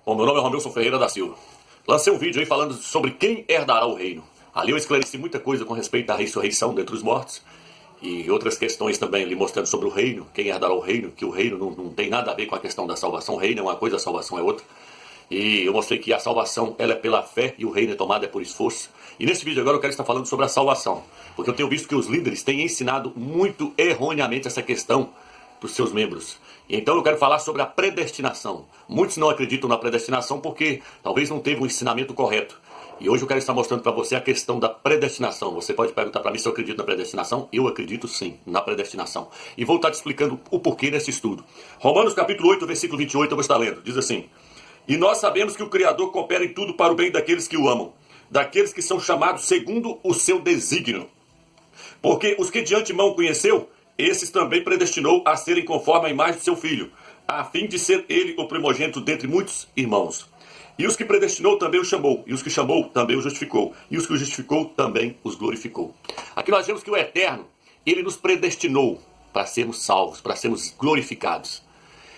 Bom, meu nome é Romilson Ferreira da Silva. Lancei um vídeo aí falando sobre quem herdará o reino. Ali eu esclareci muita coisa com respeito à ressurreição dentre os mortos e outras questões também ali mostrando sobre o reino, quem herdará o reino, que o reino não tem nada a ver com a questão da salvação. O reino é uma coisa, a salvação é outra. E eu mostrei que a salvação ela é pela fé e o reino é tomado por esforço. E nesse vídeo agora eu quero estar falando sobre a salvação, porque eu tenho visto que os líderes têm ensinado muito erroneamente essa questão para os seus membros. Então eu quero falar sobre a predestinação. Muitos não acreditam na predestinação porque talvez não teve um ensinamento correto. E hoje eu quero estar mostrando para você a questão da predestinação. Você pode perguntar para mim se eu acredito na predestinação. Eu acredito sim na predestinação. E vou estar te explicando o porquê nesse estudo. Romanos capítulo 8, versículo 28, eu vou estar lendo. Diz assim: E nós sabemos que o Criador coopera em tudo para o bem daqueles que o amam, daqueles que são chamados segundo o seu desígnio. Porque os que de antemão conheceu, esses também predestinou a serem conforme a imagem do seu Filho, a fim de ser ele o primogênito dentre muitos irmãos. E os que predestinou também o chamou, e os que chamou também o justificou, e os que o justificou também os glorificou. Aqui nós vemos que o Eterno, ele nos predestinou para sermos salvos, para sermos glorificados.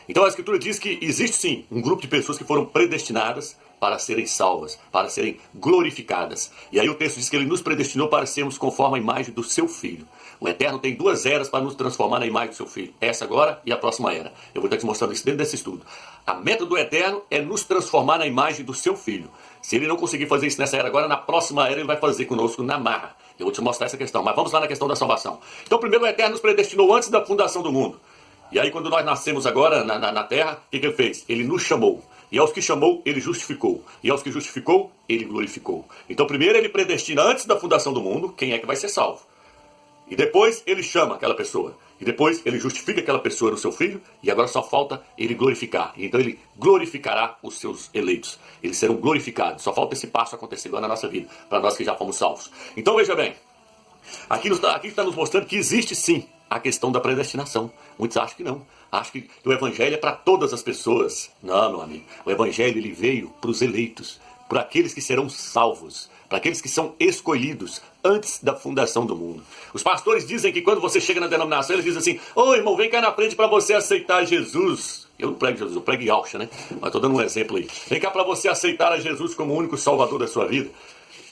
Então a Escritura diz que existe sim um grupo de pessoas que foram predestinadas para serem salvas, para serem glorificadas. E aí o texto diz que ele nos predestinou para sermos conforme a imagem do seu Filho. O Eterno tem duas eras para nos transformar na imagem do seu Filho. Essa agora e a próxima era. Eu vou estar te mostrando isso dentro desse estudo. A meta do Eterno é nos transformar na imagem do seu Filho. Se ele não conseguir fazer isso nessa era agora, na próxima era ele vai fazer conosco na marra. Eu vou te mostrar essa questão, mas vamos lá na questão da salvação. Então primeiro o Eterno nos predestinou antes da fundação do mundo. E aí quando nós nascemos agora na terra, o que ele fez? Ele nos chamou. E aos que chamou, ele justificou. E aos que justificou, ele glorificou. Então primeiro ele predestina antes da fundação do mundo quem é que vai ser salvo. E depois ele chama aquela pessoa. E depois ele justifica aquela pessoa no seu Filho. E agora só falta ele glorificar. E então ele glorificará os seus eleitos. Eles serão glorificados. Só falta esse passo acontecer agora na nossa vida. Para nós que já fomos salvos. Então veja bem. Aqui está nos mostrando que existe sim a questão da predestinação. Muitos acham que não. Acham que o Evangelho é para todas as pessoas. Não, meu amigo. O Evangelho ele veio para os eleitos. Para aqueles que serão salvos. Para aqueles que são escolhidos antes da fundação do mundo. Os pastores dizem que quando você chega na denominação, eles dizem assim: ô irmão, vem cá na frente para você aceitar Jesus. Eu não prego Jesus, eu prego Yalcha, né? Mas estou dando um exemplo aí. Vem cá para você aceitar a Jesus como o único salvador da sua vida.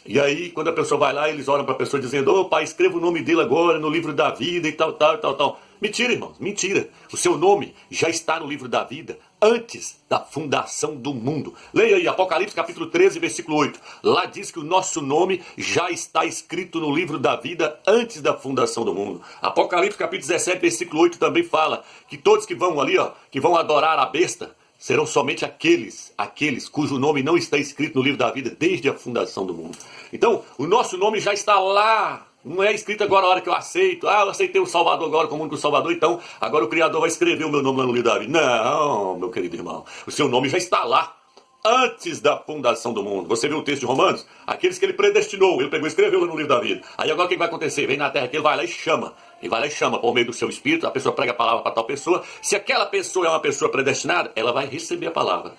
E aí, quando a pessoa vai lá, eles oram para a pessoa dizendo: ô pai, escreva o nome dele agora no livro da vida e tal, tal, tal, tal. Mentira, irmãos, mentira. O seu nome já está no livro da vida antes da fundação do mundo. Leia aí, Apocalipse capítulo 13, versículo 8. Lá diz que o nosso nome já está escrito no livro da vida antes da fundação do mundo. Apocalipse capítulo 17, versículo 8 também fala que todos que vão ali, que vão adorar a besta, serão somente aqueles cujo nome não está escrito no livro da vida desde a fundação do mundo. Então, o nosso nome já está lá. Não é escrito agora a hora que eu aceito. Ah, eu aceitei o Salvador agora como único Salvador, então agora o Criador vai escrever o meu nome lá no livro da vida. Não, meu querido irmão. O seu nome já está lá antes da fundação do mundo. Você viu o texto de Romanos? Aqueles que ele predestinou, ele pegou e escreveu no livro da vida. Aí agora o que vai acontecer? Vem na terra que ele vai lá e chama. Ele vai lá e chama por meio do seu espírito, a pessoa prega a palavra para tal pessoa. Se aquela pessoa é uma pessoa predestinada, ela vai receber a palavra.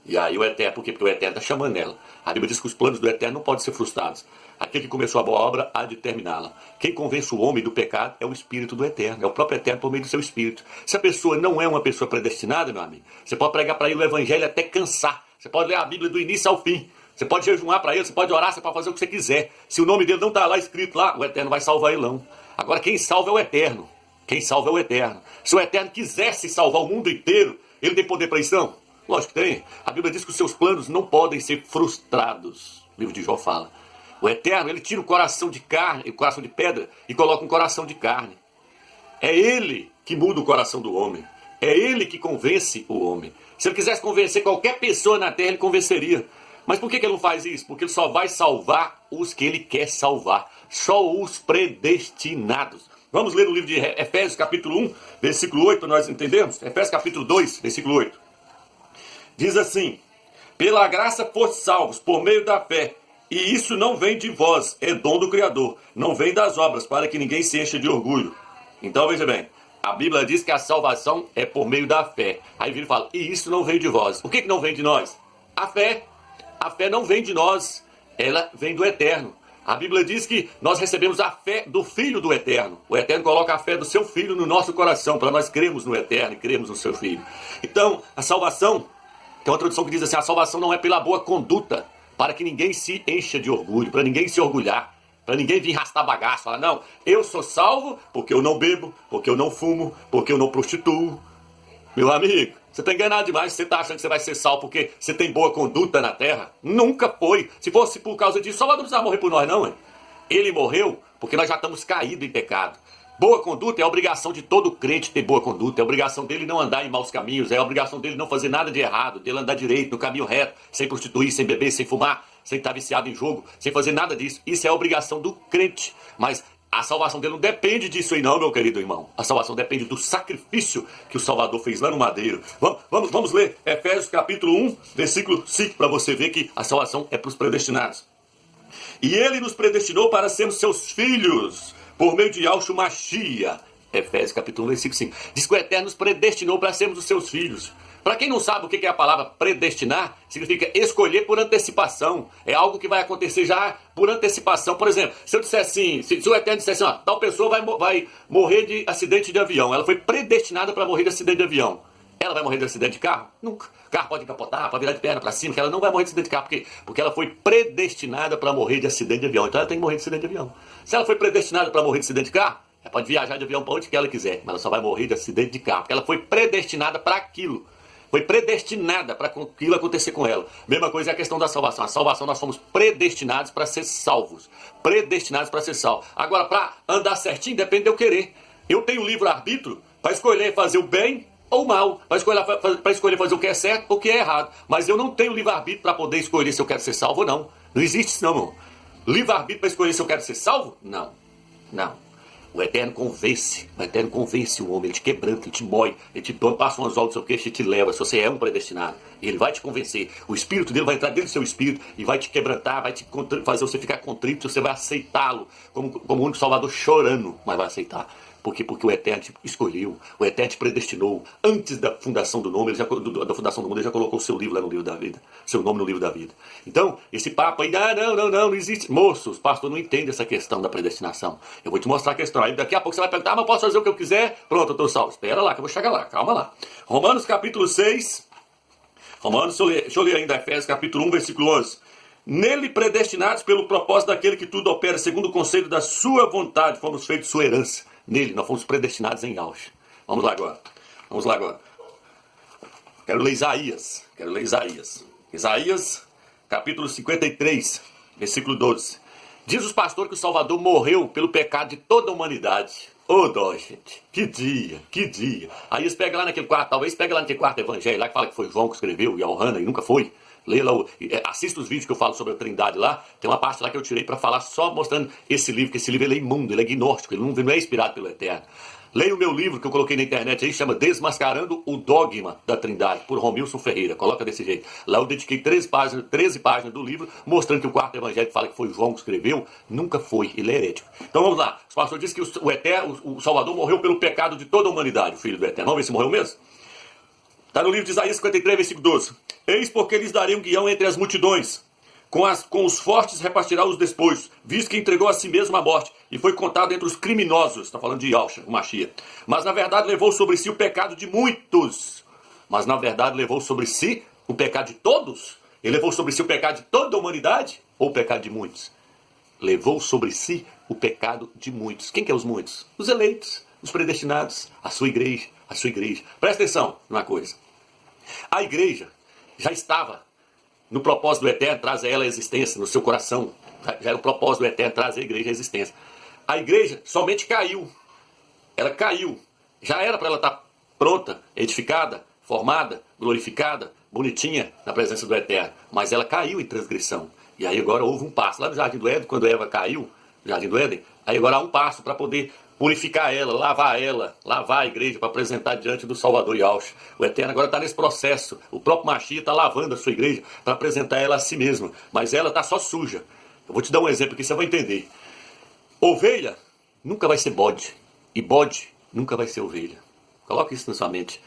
E aí o Eterno, por quê? Porque o Eterno está chamando ela. A Bíblia diz que os planos do Eterno não podem ser frustrados. Aquele que começou a boa obra há de terminá-la. Quem convence o homem do pecado é o Espírito do Eterno. É o próprio Eterno por meio do seu Espírito. Se a pessoa não é uma pessoa predestinada, meu amigo, você pode pregar para ele o Evangelho até cansar. Você pode ler a Bíblia do início ao fim. Você pode jejuar para ele, você pode orar, você pode fazer o que você quiser. Se o nome dele não está lá escrito lá, o Eterno vai salvar ele não. Agora quem salva é o Eterno. Quem salva é o Eterno. Se o Eterno quisesse salvar o mundo inteiro, ele tem poder para isso não? Lógico que tem. A Bíblia diz que os seus planos não podem ser frustrados. O livro de Jó fala. O Eterno, ele tira o coração de carne, o coração de pedra, e coloca um coração de carne. É ele que muda o coração do homem. É ele que convence o homem. Se ele quisesse convencer qualquer pessoa na terra, ele convenceria. Mas por que ele não faz isso? Porque ele só vai salvar os que ele quer salvar. Só os predestinados. Vamos ler o livro de Efésios capítulo 1, versículo 8, para nós entendermos. Efésios capítulo 2, versículo 8. Diz assim: pela graça foste salvos por meio da fé. E isso não vem de vós, é dom do Criador. Não vem das obras, para que ninguém se encha de orgulho. Então veja bem, a Bíblia diz que a salvação é por meio da fé. Aí ele fala, e isso não vem de vós. O que não vem de nós? A fé. A fé não vem de nós, ela vem do Eterno. A Bíblia diz que nós recebemos a fé do Filho do Eterno. O Eterno coloca a fé do seu Filho no nosso coração, para nós crermos no Eterno e crermos no seu Filho. Então, a salvação Tem uma tradução que diz assim: a salvação não é pela boa conduta, para que ninguém se encha de orgulho, para ninguém se orgulhar, para ninguém vir rastar bagaço, falar, não, eu sou salvo porque eu não bebo, porque eu não fumo, porque eu não prostituo. Meu amigo, você está enganado demais. Você está achando que você vai ser salvo porque você tem boa conduta na terra? Nunca foi. Se fosse por causa disso, Salvador não precisava morrer por nós, não, hein? Ele morreu porque nós já estamos caídos em pecado. Boa conduta é a obrigação de todo crente ter boa conduta. É a obrigação dele não andar em maus caminhos. É a obrigação dele não fazer nada de errado. Dele andar direito, no caminho reto, sem prostituir, sem beber, sem fumar, sem estar viciado em jogo, sem fazer nada disso. Isso é a obrigação do crente. Mas a salvação dele não depende disso aí não, meu querido irmão. A salvação depende do sacrifício que o Salvador fez lá no madeiro. Vamos ler Efésios capítulo 1, versículo 5, para você ver que a salvação é para os predestinados. E ele nos predestinou para sermos seus filhos, por meio de Yahshua Mashiach. Efésios capítulo 1, versículo 5. Diz que o Eterno nos predestinou para sermos os seus filhos. Para quem não sabe o que é a palavra predestinar, significa escolher por antecipação. É algo que vai acontecer já por antecipação. Por exemplo, se eu disser assim, se o Eterno disser assim, ó, tal pessoa vai morrer de acidente de avião. Ela foi predestinada para morrer de acidente de avião. Ela vai morrer de acidente de carro? Nunca. O carro pode capotar, pode virar de perna para cima, que ela não vai morrer de acidente de carro. Por quê? Porque ela foi predestinada para morrer de acidente de avião. Então ela tem que morrer de acidente de avião. Se ela foi predestinada para morrer de acidente de carro, ela pode viajar de avião para onde que ela quiser, mas ela só vai morrer de acidente de carro. Porque ela foi predestinada para aquilo. Foi predestinada para aquilo acontecer com ela. Mesma coisa é a questão da salvação. A salvação nós fomos predestinados para ser salvos. Predestinados para ser salvos. Agora, para andar certinho, depende de eu querer. Eu tenho livre-arbítrio para escolher fazer o bem ou o mal. Para escolher fazer o que é certo ou o que é errado. Mas eu não tenho livre-arbítrio para poder escolher se eu quero ser salvo ou não. Não existe isso não, irmão. Livre-arbítrio para escolher se eu quero ser salvo? Não. Não. O Eterno convence o homem, ele te quebranta, ele te mói, ele te passa um anzol do seu queixo e te leva, se você é um predestinado. Ele vai te convencer, o Espírito dele vai entrar dentro do seu espírito e vai te quebrantar, vai te fazer você ficar contrito, você vai aceitá-lo como o único Salvador chorando, mas vai aceitar. Porque o Eterno te escolheu, o Eterno te predestinou. Antes da fundação do nome, da fundação do mundo, ele já colocou o seu livro lá no livro da vida. Seu nome no livro da vida. Então, esse papo aí, não existe. Moços, pastor não entende essa questão da predestinação. Eu vou te mostrar a questão. Aí daqui a pouco você vai perguntar, mas eu posso fazer o que eu quiser? Pronto, eu estou salvo. Espera lá, que eu vou chegar lá. Calma lá. Romanos capítulo 6. Deixa eu ler ainda Efésios capítulo 1, versículo 11. Nele predestinados pelo propósito daquele que tudo opera segundo o conselho da sua vontade, fomos feitos sua herança. Nele, nós fomos predestinados em Yahshua. Vamos lá agora. Quero ler Isaías. Isaías, capítulo 53, versículo 12. Diz os pastores que o Salvador morreu pelo pecado de toda a humanidade. Ô, dó, gente. Que dia. Aí eles pegam lá naquele quarto, talvez pega lá naquele quarto evangelho lá que fala que foi João que escreveu, e Yohana, e nunca foi. Lê lá, assista os vídeos que eu falo sobre a Trindade lá. Tem uma parte lá que eu tirei para falar só mostrando esse livro, que esse livro ele é imundo, ele é gnóstico, ele não é inspirado pelo Eterno. Leia o meu livro que eu coloquei na internet aí, chama Desmascarando o Dogma da Trindade, por Romilson Ferreira. Coloca desse jeito. Lá eu dediquei 13 páginas do livro, mostrando que o quarto evangelho que fala que foi João que escreveu, nunca foi, ele é herético. Então vamos lá. O pastor disse que o Eterno, o Salvador morreu pelo pecado de toda a humanidade, o Filho do Eterno. Vamos ver se morreu mesmo? Está no livro de Isaías 53, versículo 12. Eis porque lhes darei um guião entre as multidões. Com os fortes repartirá os despojos, visto que entregou a si mesmo a morte, e foi contado entre os criminosos. Está falando de Yahshua, o Mashiach. Mas na verdade levou sobre si o pecado de muitos. Mas na verdade levou sobre si o pecado de todos? Ele levou sobre si o pecado de toda a humanidade? Ou o pecado de muitos? Levou sobre si o pecado de muitos. Quem que é os muitos? Os eleitos, os predestinados, a sua igreja. Presta atenção numa coisa. A igreja já estava no propósito do Eterno, trazer ela à existência, no seu coração. Já era o propósito do Eterno, trazer a igreja à existência. A igreja somente caiu. Ela caiu. Já era para ela estar pronta, edificada, formada, glorificada, bonitinha na presença do Eterno. Mas ela caiu em transgressão. E aí agora houve um passo. Lá no Jardim do Éden, quando Eva caiu, no Jardim do Éden, aí agora há um passo para poder purificar ela, lavar a igreja para apresentar diante do Salvador Yahshua. O Eterno agora está nesse processo. O próprio Mashiach está lavando a sua igreja para apresentar ela a si mesma. Mas ela está só suja. Eu vou te dar um exemplo aqui, você vai entender. Ovelha nunca vai ser bode. E bode nunca vai ser ovelha. Coloque isso na sua mente.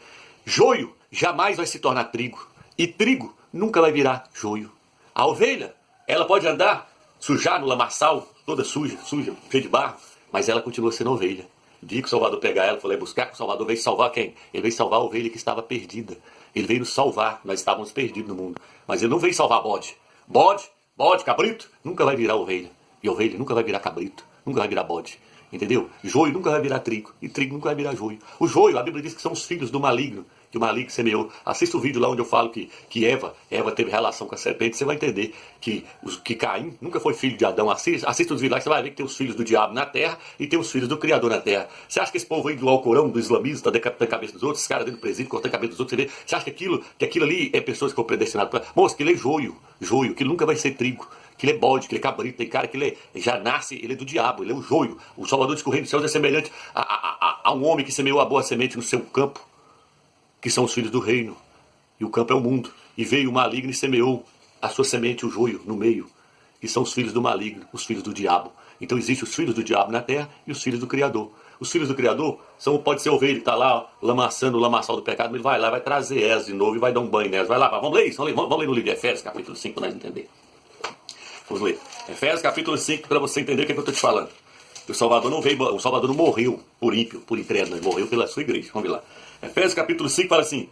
Joio jamais vai se tornar trigo. E trigo nunca vai virar joio. A ovelha, ela pode andar, sujar no lamaçal, toda suja, cheia de barro. Mas ela continua sendo ovelha. O dia que o Salvador pegar ela, foi lá buscar, que o Salvador veio salvar quem? Ele veio salvar a ovelha que estava perdida. Ele veio nos salvar, nós estávamos perdidos no mundo. Mas ele não veio salvar bode. Bode, cabrito, nunca vai virar ovelha. E ovelha nunca vai virar cabrito, nunca vai virar bode. Entendeu? Joio nunca vai virar trigo, e trigo nunca vai virar joio. O joio, a Bíblia diz que são os filhos do maligno, que o maligno semeou. Assista o vídeo lá onde eu falo que Eva teve relação com a serpente, você vai entender que Caim nunca foi filho de Adão. Assista os vídeos lá que você vai ver que tem os filhos do diabo na terra e tem os filhos do Criador na terra. Você acha que esse povo aí do Alcorão, do islamismo, tá decapitando a cabeça dos outros, esses caras dentro do presídio, cortando a cabeça dos outros, você acha que aquilo ali é pessoas que foram predestinadas para... Moço, aquilo é joio, que nunca vai ser trigo. Que ele é bode, que ele é cabrito, tem cara que ele já nasce, ele é do diabo, ele é o joio. O Salvador diz que o reino dos céus é semelhante a um homem que semeou a boa semente no seu campo, que são os filhos do reino. E o campo é o mundo. E veio o maligno e semeou a sua semente, o joio, no meio. E são os filhos do maligno, os filhos do diabo. Então existem os filhos do diabo na terra e os filhos do Criador. Os filhos do Criador pode ser ovelha que está lá lamaçando o lamaçal do pecado, mas ele vai lá, vai trazer elas de novo e vai dar um banho nelas. Vai lá, vamos ler isso, vamos ler no livro de Efésios, capítulo 5, para nós entender. Vamos ler. Efésios capítulo 5, para você entender o que eu estou te falando. O Salvador não morreu por ímpio, por incrédulo, ele morreu pela sua igreja. Vamos ver lá. Efésios capítulo 5 fala assim: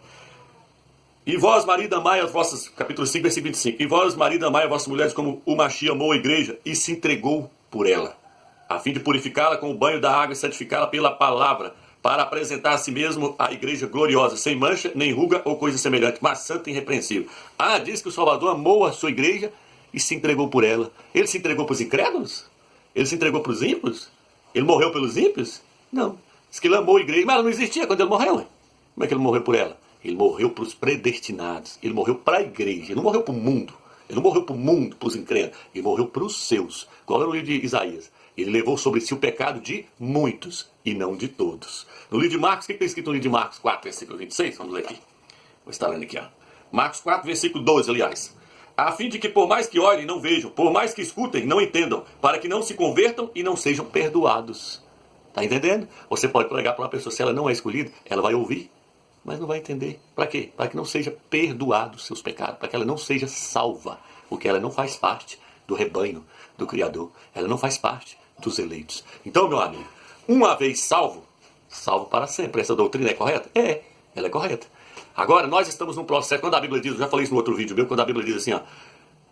E vós, marido, amai as vossas... Capítulo 5, versículo 25. E vós, marido, amai as vossas mulheres como o Machia amou a igreja e se entregou por ela, a fim de purificá-la com o banho da água e santificá-la pela palavra, para apresentar a si mesmo a igreja gloriosa, sem mancha, nem ruga ou coisa semelhante, mas santa e irrepreensível. Diz que o Salvador amou a sua igreja e se entregou por ela. Ele se entregou para os incrédulos? Ele se entregou para os ímpios? Ele morreu pelos ímpios? Não. Diz que ele amou a igreja, mas ela não existia quando ele morreu. Como é que ele morreu por ela? Ele morreu para os predestinados. Ele morreu para a igreja. Ele não morreu para o mundo. Ele não morreu para o mundo, para os incrédulos. Ele morreu para os seus. Igual no livro de Isaías. Ele levou sobre si o pecado de muitos e não de todos. No livro de Marcos, o que está escrito no livro de Marcos 4, versículo 26? Vamos ler aqui. Vou estar lendo aqui. Marcos 4, versículo 12, aliás. A fim de que por mais que olhem, não vejam, por mais que escutem, não entendam, para que não se convertam e não sejam perdoados. Está entendendo? Você pode pregar para uma pessoa, se ela não é escolhida, ela vai ouvir, mas não vai entender. Para quê? Para que não seja perdoado os seus pecados, para que ela não seja salva, porque ela não faz parte do rebanho do Criador, ela não faz parte dos eleitos. Então, meu amigo, uma vez salvo, salvo para sempre. Essa doutrina é correta? Ela é correta. Agora, nós estamos num processo, quando a Bíblia diz, eu já falei isso no outro vídeo meu, quando a Bíblia diz assim,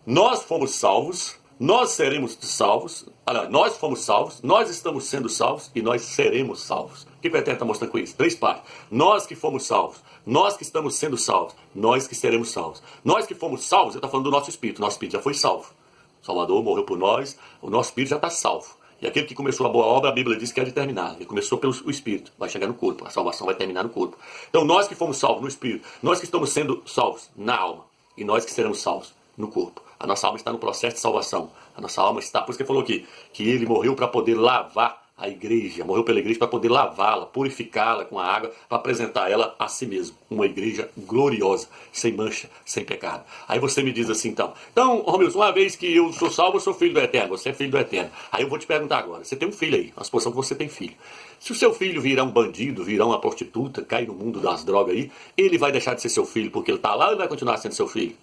nós fomos salvos, nós seremos salvos, nós fomos salvos, nós estamos sendo salvos e nós seremos salvos. O que o Eterno está mostrando com isso? 3 partes. Nós que fomos salvos, nós que estamos sendo salvos, nós que seremos salvos. Nós que fomos salvos, ele está falando do nosso espírito já foi salvo. O Salvador morreu por nós, o nosso espírito já está salvo. E aquele que começou a boa obra, a Bíblia diz que é de terminar. Ele começou pelo Espírito, vai chegar no corpo. A salvação vai terminar no corpo. Então nós que fomos salvos no Espírito, nós que estamos sendo salvos na alma, e nós que seremos salvos no corpo. A nossa alma está no processo de salvação. A nossa alma está, por isso que ele falou aqui, que ele morreu para poder lavar a igreja, morreu pela igreja para poder lavá-la, purificá-la com a água, para apresentar ela a si mesmo. Uma igreja gloriosa, sem mancha, sem pecado. Aí você me diz assim, então, Romilson, uma vez que eu sou salvo, eu sou filho do Eterno, você é filho do Eterno. Aí eu vou te perguntar agora, você tem um filho aí, uma suposição que você tem filho. Se o seu filho virar um bandido, virar uma prostituta, cair no mundo das drogas aí, ele vai deixar de ser seu filho porque ele está lá ou ele vai continuar sendo seu filho?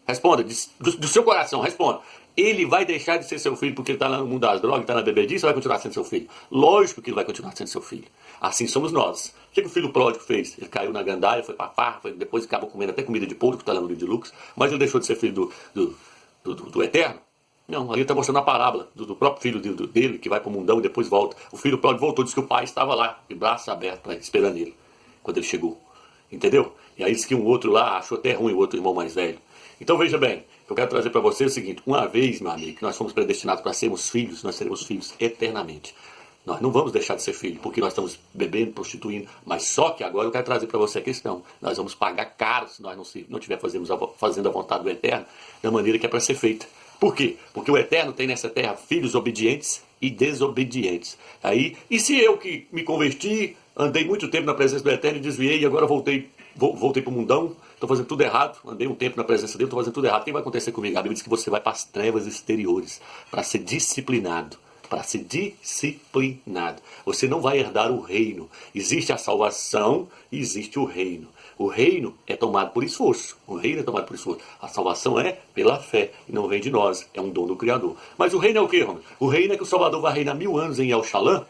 Responda, do seu coração, responda. Ele vai deixar de ser seu filho porque ele está lá no mundo das drogas, está na bebedice, ou vai continuar sendo seu filho? Lógico que ele vai continuar sendo seu filho. Assim somos nós. O que o filho pródigo fez? Ele caiu na gandaia, foi para farra, depois acabou comendo até comida de porco, que está lá no livro de Lucas, mas ele deixou de ser filho do Eterno? Não, ali está mostrando a parábola do próprio filho dele, que vai para o mundão e depois volta. O filho pródigo voltou, disse que o pai estava lá, de braços abertos, esperando ele, quando ele chegou. Entendeu? E aí disse que um outro lá achou até ruim, o outro irmão mais velho. Então veja bem, o que eu quero trazer para você é o seguinte, uma vez, meu amigo, que nós fomos predestinados para sermos filhos, nós seremos filhos eternamente. Nós não vamos deixar de ser filho, porque nós estamos bebendo, prostituindo, mas só que agora eu quero trazer para você a questão, nós vamos pagar caro se nós não estiver fazendo a vontade do Eterno da maneira que é para ser feita. Por quê? Porque o Eterno tem nessa terra filhos obedientes e desobedientes. Aí, e se eu que me converti, andei muito tempo na presença do Eterno e desviei, e agora voltei para o mundão, estou fazendo tudo errado, andei um tempo na presença dele, estou fazendo tudo errado, o que vai acontecer comigo? A Bíblia diz que você vai para as trevas exteriores, para ser disciplinado. Para ser disciplinado. Você não vai herdar o reino. Existe a salvação e existe o reino. O reino é tomado por esforço. O reino é tomado por esforço. A salvação é pela fé e não vem de nós. É um dom do Criador. Mas o reino é o quê, Romero? O reino é que o Salvador vai reinar 1000 anos em El Shalom.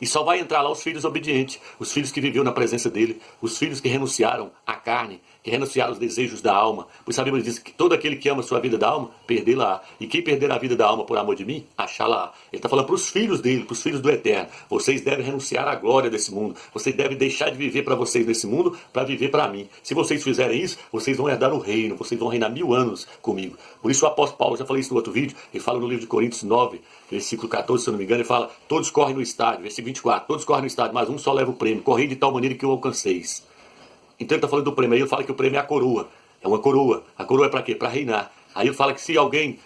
E só vai entrar lá os filhos obedientes, os filhos que viveram na presença dele, os filhos que renunciaram à carne, que renunciar aos desejos da alma. Pois a Bíblia diz que todo aquele que ama a sua vida da alma, perdê-la. E quem perder a vida da alma por amor de mim, achá-la. Ele está falando para os filhos dele, para os filhos do Eterno. Vocês devem renunciar à glória desse mundo. Vocês devem deixar de viver para vocês nesse mundo para viver para mim. Se vocês fizerem isso, vocês vão herdar o reino. Vocês vão reinar 1000 anos comigo. Por isso o apóstolo Paulo, já falei isso no outro vídeo, ele fala no livro de Coríntios 9, versículo 14, se eu não me engano, ele fala, todos correm no estádio, versículo 24, todos correm no estádio, mas um só leva o prêmio. Correi de tal maneira que o alcanceis. Então ele está falando do prêmio, aí ele fala que o prêmio é a coroa. É uma coroa. A coroa é para quê? Para reinar. Aí ele fala que se alguém,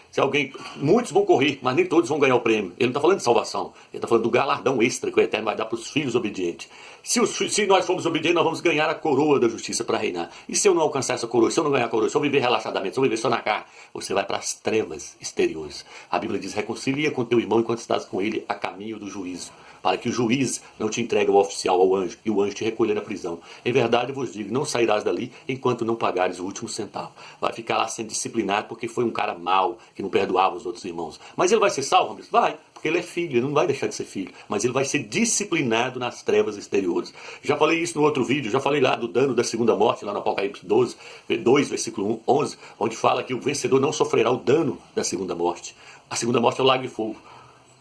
muitos vão correr, mas nem todos vão ganhar o prêmio. Ele não está falando de salvação, ele está falando do galardão extra que o Eterno vai dar para os filhos obedientes. Se nós formos obedientes, nós vamos ganhar a coroa da justiça para reinar. E se eu não alcançar essa coroa, se eu não ganhar a coroa, se eu viver relaxadamente, se eu viver só na carne, você vai para as trevas exteriores. A Bíblia diz, reconcilia com teu irmão enquanto estás com ele a caminho do juízo, para que o juiz não te entregue ao oficial, ao anjo, e o anjo te recolher na prisão. Em verdade eu vos digo, não sairás dali enquanto não pagares o último centavo. Vai ficar lá sendo disciplinado porque foi um cara mau, que não perdoava os outros irmãos. Mas ele vai ser salvo? Vai, porque ele é filho, ele não vai deixar de ser filho. Mas ele vai ser disciplinado nas trevas exteriores. Já falei isso no outro vídeo, já falei lá do dano da segunda morte, lá no Apocalipse 2, versículo 11, onde fala que o vencedor não sofrerá o dano da segunda morte. A segunda morte é o lago de fogo.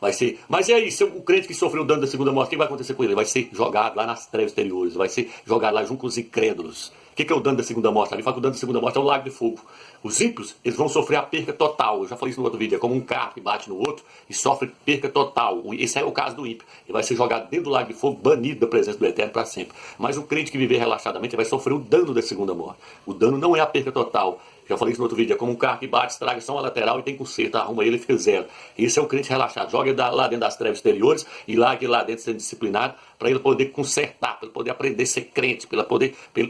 Vai ser. Mas e aí, se o crente que sofreu o dano da segunda morte, o que vai acontecer com ele? Ele vai ser jogado lá nas trevas exteriores, vai ser jogado lá junto com os incrédulos. O que é o dano da segunda morte? Ali fala que o dano da segunda morte é o lago de fogo. Os ímpios, eles vão sofrer a perca total. Eu já falei isso no outro vídeo. É como um carro que bate no outro e sofre perca total. Esse é o caso do ímpio. Ele vai ser jogado dentro do lago de fogo, banido da presença do Eterno para sempre. Mas o crente que viver relaxadamente vai sofrer o dano da segunda morte. O dano não é a perca total. Já falei isso no outro vídeo. É como um carro que bate, estraga só uma lateral e tem conserto. Arruma ele e fica zero. Esse é o crente relaxado. Joga ele lá dentro das trevas exteriores e larga ele lá dentro sendo disciplinado para ele poder consertar, para ele poder aprender a ser crente, para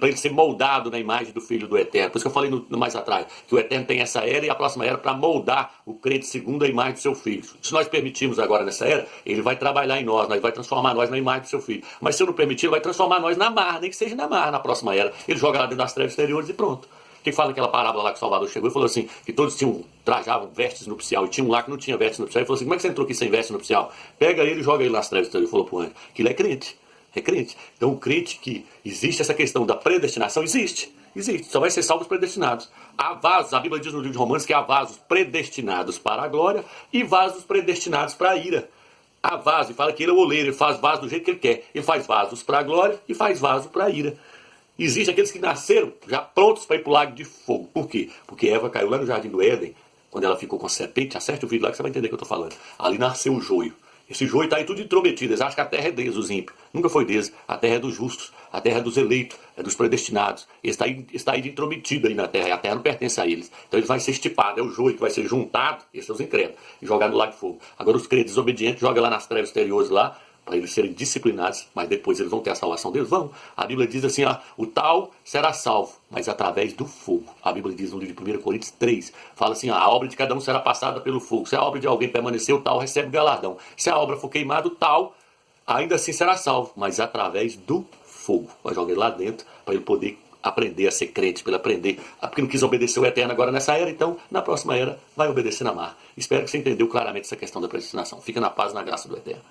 ele ser moldado na imagem do Filho do Eterno. Por isso que eu falei no mais atrás, que o Eterno tem essa era e a próxima era para moldar o crente segundo a imagem do seu Filho. Se nós permitirmos agora nessa era, ele vai trabalhar em nós, vai transformar nós na imagem do seu Filho. Mas se eu não permitir, ele vai transformar nós na marra, nem que seja na marra na próxima era. Ele joga lá dentro das trevas exteriores e pronto. Quem fala aquela parábola lá que o Salvador chegou e falou assim, que todos trajavam vestes nupcial, e tinha um lá que não tinha vestes nupcial, e falou assim, como é que você entrou aqui sem vestes nupcial? Pega ele e joga ele nas trevas, ele falou pro anjo, que ele é crente. Então o crente que existe essa questão da predestinação, existe, só vai ser salvo os predestinados. Há vasos, a Bíblia diz no livro de Romanos que há vasos predestinados para a glória e vasos predestinados para a ira. Há vaso, e fala que ele é o oleiro, ele faz vaso do jeito que ele quer, ele faz vasos para a glória e faz vaso para a ira. Existem aqueles que nasceram já prontos para ir para o lago de fogo. Por quê? Porque Eva caiu lá no jardim do Éden, quando ela ficou com a serpente. Acerte o vídeo lá que você vai entender o que eu estou falando. Ali nasceu o joio. Esse joio está aí tudo intrometido. Eles acham que a terra é deles, os ímpios. Nunca foi deles. A terra é dos justos. A terra é dos eleitos. É dos predestinados. Ele está aí intrometido aí na terra. E a terra não pertence a eles. Então ele vai ser estipado. É o joio que vai ser juntado. Esses são os incrédulos. E jogado no lago de fogo. Agora os crentes desobedientes jogam lá nas trevas exteriores lá, para eles serem disciplinados, mas depois eles vão ter a salvação deles? Vão. A Bíblia diz assim, o tal será salvo, mas através do fogo. A Bíblia diz no livro de 1 Coríntios 3, fala assim, a obra de cada um será passada pelo fogo. Se a obra de alguém permanecer, o tal recebe galardão. Se a obra for queimada, o tal ainda assim será salvo, mas através do fogo. Vai jogar ele lá dentro, para ele poder aprender a ser crente, para ele aprender, porque não quis obedecer o Eterno agora nessa era, então na próxima era vai obedecer na marra. Espero que você entendeu claramente essa questão da predestinação. Fica na paz e na graça do Eterno.